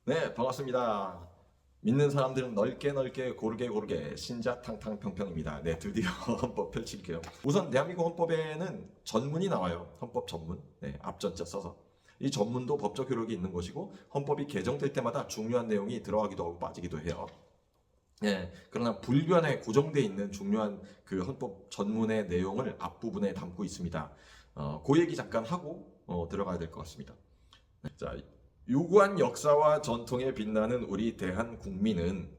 네, 반갑습니다. 믿는 사람들은 넓게 넓게 고르게 고르게 신자 탕탕 평평입니다. 네, 드디어 헌법 펼칠게요. 우선 대한민국 헌법에는 전문이 나와요. 헌법 전문. 네, 앞전자 써서. 이 전문도 법적 효력이 있는 것이고 헌법이 개정될 때마다 중요한 내용이 들어가기도 하고 빠지기도 해요. 네, 그러나 불변에 고정돼 있는 중요한 그 헌법 전문의 내용을 앞부분에 담고 있습니다. 그 얘기 잠깐 하고 들어가야 될 것 같습니다. 자, 유구한 역사와 전통에 빛나는 우리 대한국민은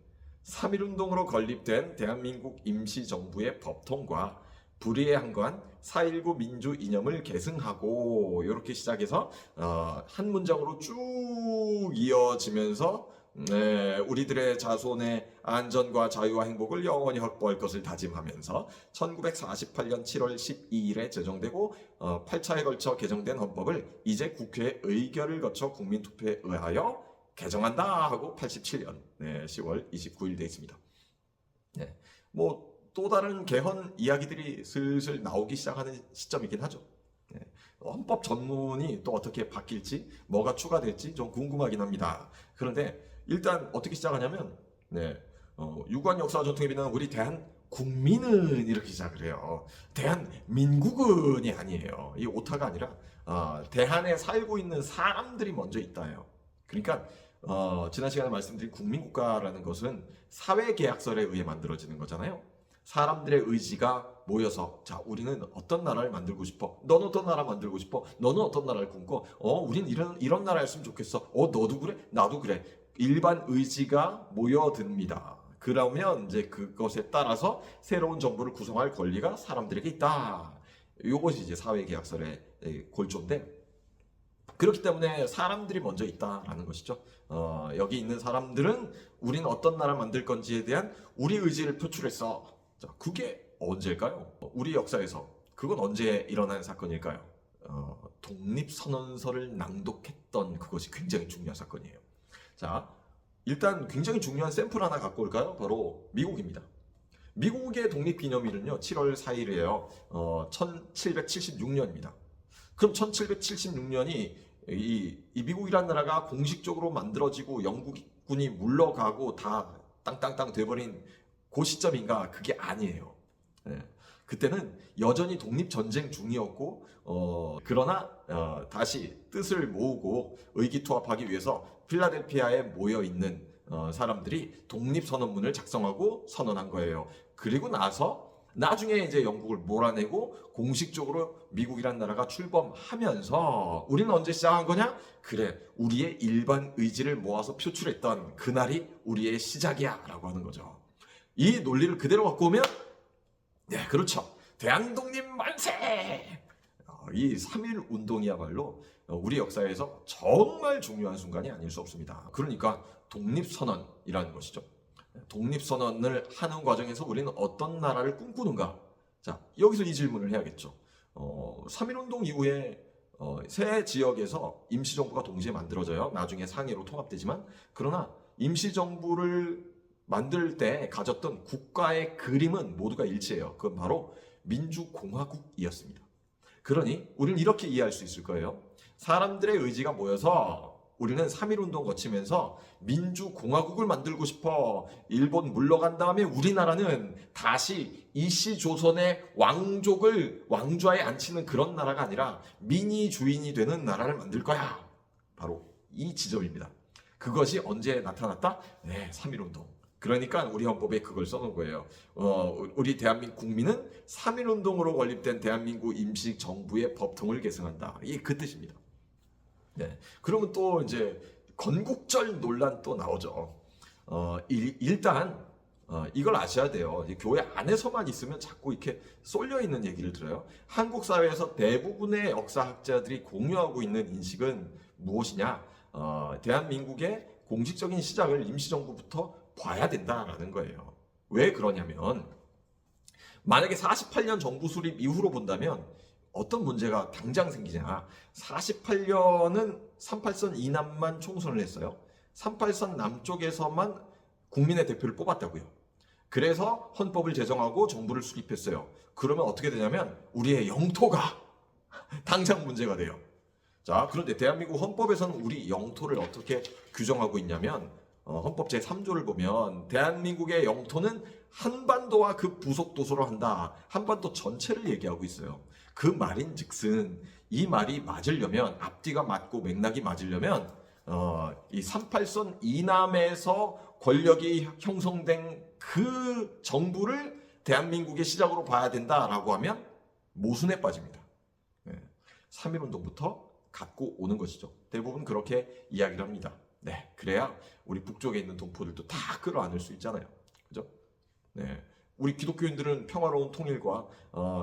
3.1운동으로 건립된 대한민국 임시정부의 법통과 불의에 한거한 4.19 민주 이념을 계승하고 이렇게 시작해서 한 문장으로 쭉 이어지면서 우리들의 자손의 안전과 자유와 행복을 영원히 확보할 것을 다짐하면서 1948년 7월 12일에 제정되고 8차에 걸쳐 개정된 헌법을 이제 국회의 의결을 거쳐 국민투표에 의하여 개정한다 하고 87년 10월 29일 되어 있습니다. 네. 뭐 또 다른 개헌 이야기들이 슬슬 나오기 시작하는 시점이긴 하죠. 네. 헌법 전문이 또 어떻게 바뀔지, 뭐가 추가될지 좀 궁금하긴 합니다. 그런데 일단 어떻게 시작하냐면, 유구한 역사와 전통에 빛나는 우리 대한국민은 이렇게 시작을 해요. 대한민국은이 아니에요. 이 오타가 아니라 대한에 살고 있는 사람들이 먼저 있다예요. 그러니까 지난 시간에 말씀드린 국민국가라는 것은 사회계약설에 의해 만들어지는 거잖아요. 사람들의 의지가 모여서 자 우리는 어떤 나라를 만들고 싶어, 너는 어떤 나라 만들고 싶어, 너는 어떤 나라를 꿈꿔, 우린 이런 나라였으면 좋겠어, 너도 그래, 나도 그래. 일반 의지가 모여듭니다. 그러면 이제 그것에 따라서 새로운 정부를 구성할 권리가 사람들에게 있다. 이것이 이제 사회계약설의 골조인데, 그렇기 때문에 사람들이 먼저 있다라는 것이죠. 여기 있는 사람들은 우리는 어떤 나라 만들 건지에 대한 우리 의지를 표출했어. 자, 그게 언제일까요? 우리 역사에서 그건 언제 일어난 사건일까요? 독립선언서를 낭독했던 그것이 굉장히 중요한 사건이에요. 자, 일단 굉장히 중요한 샘플 하나 갖고 올까요? 바로 미국입니다. 미국의 독립기념일은요 7월 4일이에요. 1776년입니다. 그럼 1776년이 이 미국이란 나라가 공식적으로 만들어지고 영국군이 물러가고 다 땅땅땅 돼버린 그 시점인가? 그게 아니에요. 그때는 여전히 독립전쟁 중이었고 그러나 다시 뜻을 모으고 의기투합하기 위해서 필라델피아에 모여있는 사람들이 독립선언문을 작성하고 선언한 거예요. 그리고 나중에 이제 영국을 몰아내고 공식적으로 미국이란 나라가 출범하면서 우리는 언제 시작한 거냐? 그래, 우리의 일반 의지를 모아서 표출했던 그날이 우리의 시작이야 라고 하는 거죠. 이 논리를 그대로 갖고 오면 네, 그렇죠. 대한독립 만세! 이 3.1 운동이야말로 우리 역사에서 정말 중요한 순간이 아닐 수 없습니다. 그러니까 독립선언이라는 것이죠. 독립선언을 하는 과정에서 우리는 어떤 나라를 꿈꾸는가? 자, 여기서 이 질문을 해야겠죠. 3.1 운동 이후에 새 지역에서 임시정부가 동시에 만들어져요. 나중에 상해로 통합되지만, 그러나 임시정부를 만들 때 가졌던 국가의 그림은 모두가 일치해요. 그건 바로 민주공화국이었습니다. 그러니 우리는 이렇게 이해할 수 있을 거예요. 사람들의 의지가 모여서 우리는 3.1 운동 거치면서 민주공화국을 만들고 싶어. 일본 물러간 다음에 우리나라는 다시 이씨 조선의 왕족을 왕좌에 앉히는 그런 나라가 아니라 민이 주인이 되는 나라를 만들 거야. 바로 이 지점입니다. 그것이 언제 나타났다? 3.1 운동. 그러니까 우리 헌법에 그걸 써놓은 거예요. 우리 대한민국 국민은 3.1 운동으로 건립된 대한민국 임시정부의 법통을 계승한다. 이게 그 뜻입니다. 그러면 또 이제 건국절 논란 또 나오죠. 일단 이걸 아셔야 돼요. 교회 안에서만 있으면 자꾸 이렇게 쏠려 있는 얘기를 들어요. 한국 사회에서 대부분의 역사학자들이 공유하고 있는 인식은 무엇이냐? 대한민국의 공식적인 시작을 임시정부부터 봐야 된다라는 거예요. 왜 그러냐면 만약에 48년 정부 수립 이후로 본다면 어떤 문제가 당장 생기냐. 48년은 38선 이남만 총선을 했어요. 38선 남쪽에서만 국민의 대표를 뽑았다고요. 그래서 헌법을 제정하고 정부를 수립했어요. 그러면 어떻게 되냐면 우리의 영토가 당장 문제가 돼요. 자, 그런데 대한민국 헌법에서는 우리 영토를 어떻게 규정하고 있냐면 헌법 제3조를 보면 대한민국의 영토는 한반도와 그 부속 도서로 한다. 한반도 전체를 얘기하고 있어요. 그 말인즉슨 이 말이 맞으려면 앞뒤가 맞고 맥락이 맞으려면 이 38선 이남에서 권력이 형성된 그 정부를 대한민국의 시작으로 봐야 된다라고 하면 모순에 빠집니다. 3.1운동부터 갖고 오는 것이죠. 대부분 그렇게 이야기를 합니다. 네, 그래야 우리 북쪽에 있는 동포들도 다 끌어안을 수 있잖아요. 그죠? 네, 우리 기독교인들은 평화로운 통일과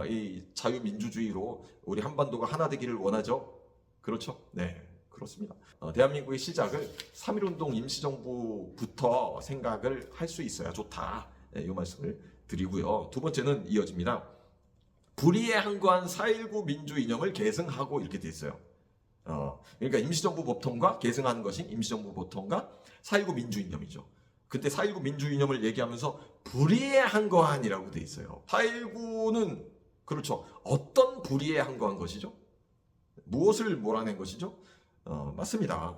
이 자유민주주의로 우리 한반도가 하나 되기를 원하죠. 그렇죠? 네, 그렇습니다. 대한민국의 시작을 3.1운동 임시정부부터 생각을 할 수 있어야 좋다. 네, 이 말씀을 드리고요. 두 번째는 이어집니다. 불의에 항거한 4.19 민주 이념을 계승하고 이렇게 돼 있어요. 그러니까 임시정부 법통과 계승하는 것이 임시정부 법통과 4.19 민주 이념이죠. 그때 4.19 민주 이념을 얘기하면서 불의에 항거한이라고 돼 있어요. 4.19는 그렇죠. 어떤 불의에 항거한 것이죠? 무엇을 몰아낸 것이죠? 맞습니다.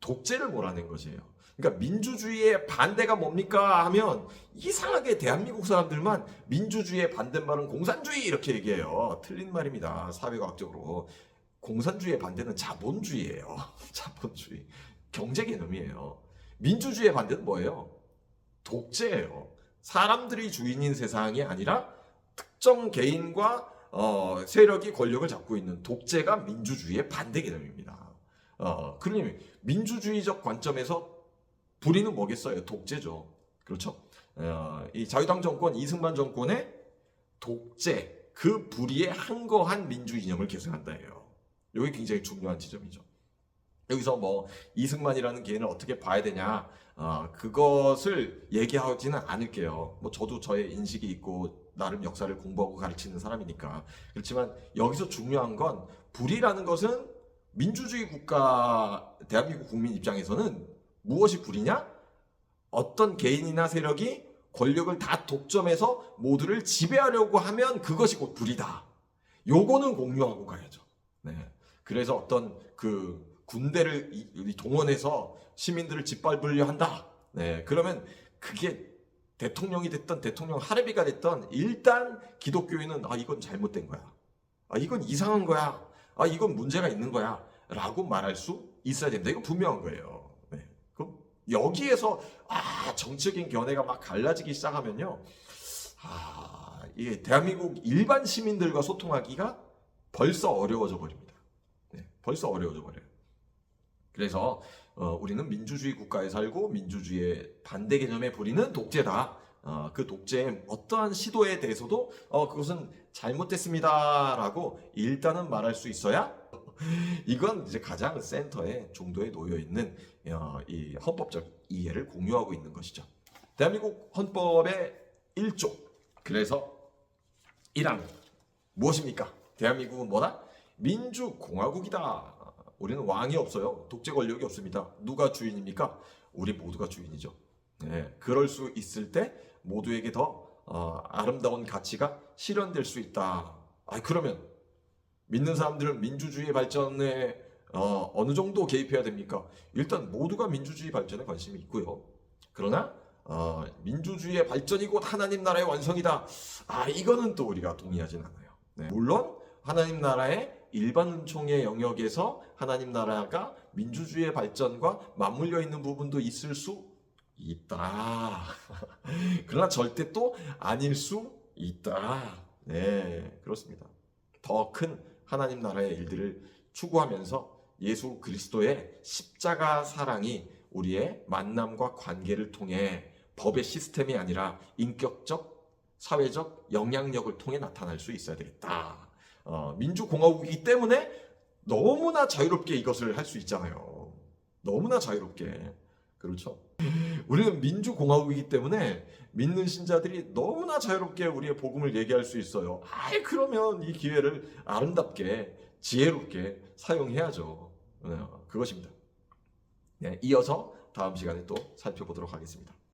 독재를 몰아낸 것이에요. 그러니까 민주주의의 반대가 뭡니까 하면 이상하게 대한민국 사람들만 민주주의의 반대말은 공산주의 이렇게 얘기해요. 틀린 말입니다. 사회과학적으로. 공산주의의 반대는 자본주의예요. 자본주의. 경제 개념이에요. 민주주의의 반대는 뭐예요? 독재예요. 사람들이 주인인 세상이 아니라 특정 개인과 세력이 권력을 잡고 있는 독재가 민주주의의 반대 개념입니다. 그러니 민주주의적 관점에서 불의는 뭐겠어요? 독재죠. 그렇죠? 이 자유당 정권, 이승만 정권의 독재, 그 불의에 항거한 민주 이념을 계승한다예요. 이게 굉장히 중요한 지점이죠. 여기서 뭐 이승만이라는 개인을 어떻게 봐야 되냐, 그것을 얘기하지는 않을게요. 뭐 저도 저의 인식이 있고 나름 역사를 공부하고 가르치는 사람이니까. 그렇지만 여기서 중요한 건 불의라는 것은 민주주의 국가 대한민국 국민 입장에서는 무엇이 불이냐? 어떤 개인이나 세력이 권력을 다 독점해서 모두를 지배하려고 하면 그것이 곧 불이다. 요거는 공유하고 가야죠. 네. 그래서 어떤 그 군대를 동원해서 시민들을 짓밟으려 한다. 네. 그러면 그게 대통령이 됐던 대통령 할애비가 됐던 일단 기독교인은 이건 잘못된 거야. 이건 이상한 거야. 이건 문제가 있는 거야. 라고 말할 수 있어야 됩니다. 이거 분명한 거예요. 네. 그럼 여기에서 정치적인 견해가 막 갈라지기 시작하면요. 이게 대한민국 일반 시민들과 소통하기가 벌써 어려워져 버립니다. 네. 벌써 어려워져 버려요. 그래서 우리는 민주주의 국가에 살고 민주주의의 반대 개념에 부리는 독재다. 그 독재의 어떠한 시도에 대해서도 그것은 잘못됐습니다라고 일단은 말할 수 있어야 이건 이제 가장 센터에 중도에 놓여 있는 이 헌법적 이해를 공유하고 있는 것이죠. 대한민국 헌법의 1조. 그래서 1항 무엇입니까? 대한민국은 뭐다? 민주공화국이다. 우리는 왕이 없어요. 독재 권력이 없습니다. 누가 주인입니까? 우리 모두가 주인이죠. 네, 그럴 수 있을 때 모두에게 더 아름다운 가치가 실현될 수 있다. 그러면 믿는 사람들은 민주주의 발전에 어느 정도 개입해야 됩니까? 일단 모두가 민주주의 발전에 관심이 있고요. 그러나 민주주의의 발전이 곧 하나님 나라의 완성이다. 이거는 또 우리가 동의하진 않아요. 네. 물론 하나님 나라의 일반 은총의 영역에서 하나님 나라가 민주주의의 발전과 맞물려 있는 부분도 있을 수 있다. 그러나 절대 또 아닐 수 있다. 네, 그렇습니다. 더 큰 하나님 나라의 일들을 추구하면서 예수 그리스도의 십자가 사랑이 우리의 만남과 관계를 통해 법의 시스템이 아니라 인격적, 사회적 영향력을 통해 나타날 수 있어야 되겠다. 민주공화국이기 때문에 너무나 자유롭게 이것을 할 수 있잖아요. 너무나 자유롭게. 그렇죠? 우리는 민주공화국이기 때문에 믿는 신자들이 너무나 자유롭게 우리의 복음을 얘기할 수 있어요. 그러면 이 기회를 아름답게 지혜롭게 사용해야죠. 그것입니다. 네, 이어서 다음 시간에 또 살펴보도록 하겠습니다.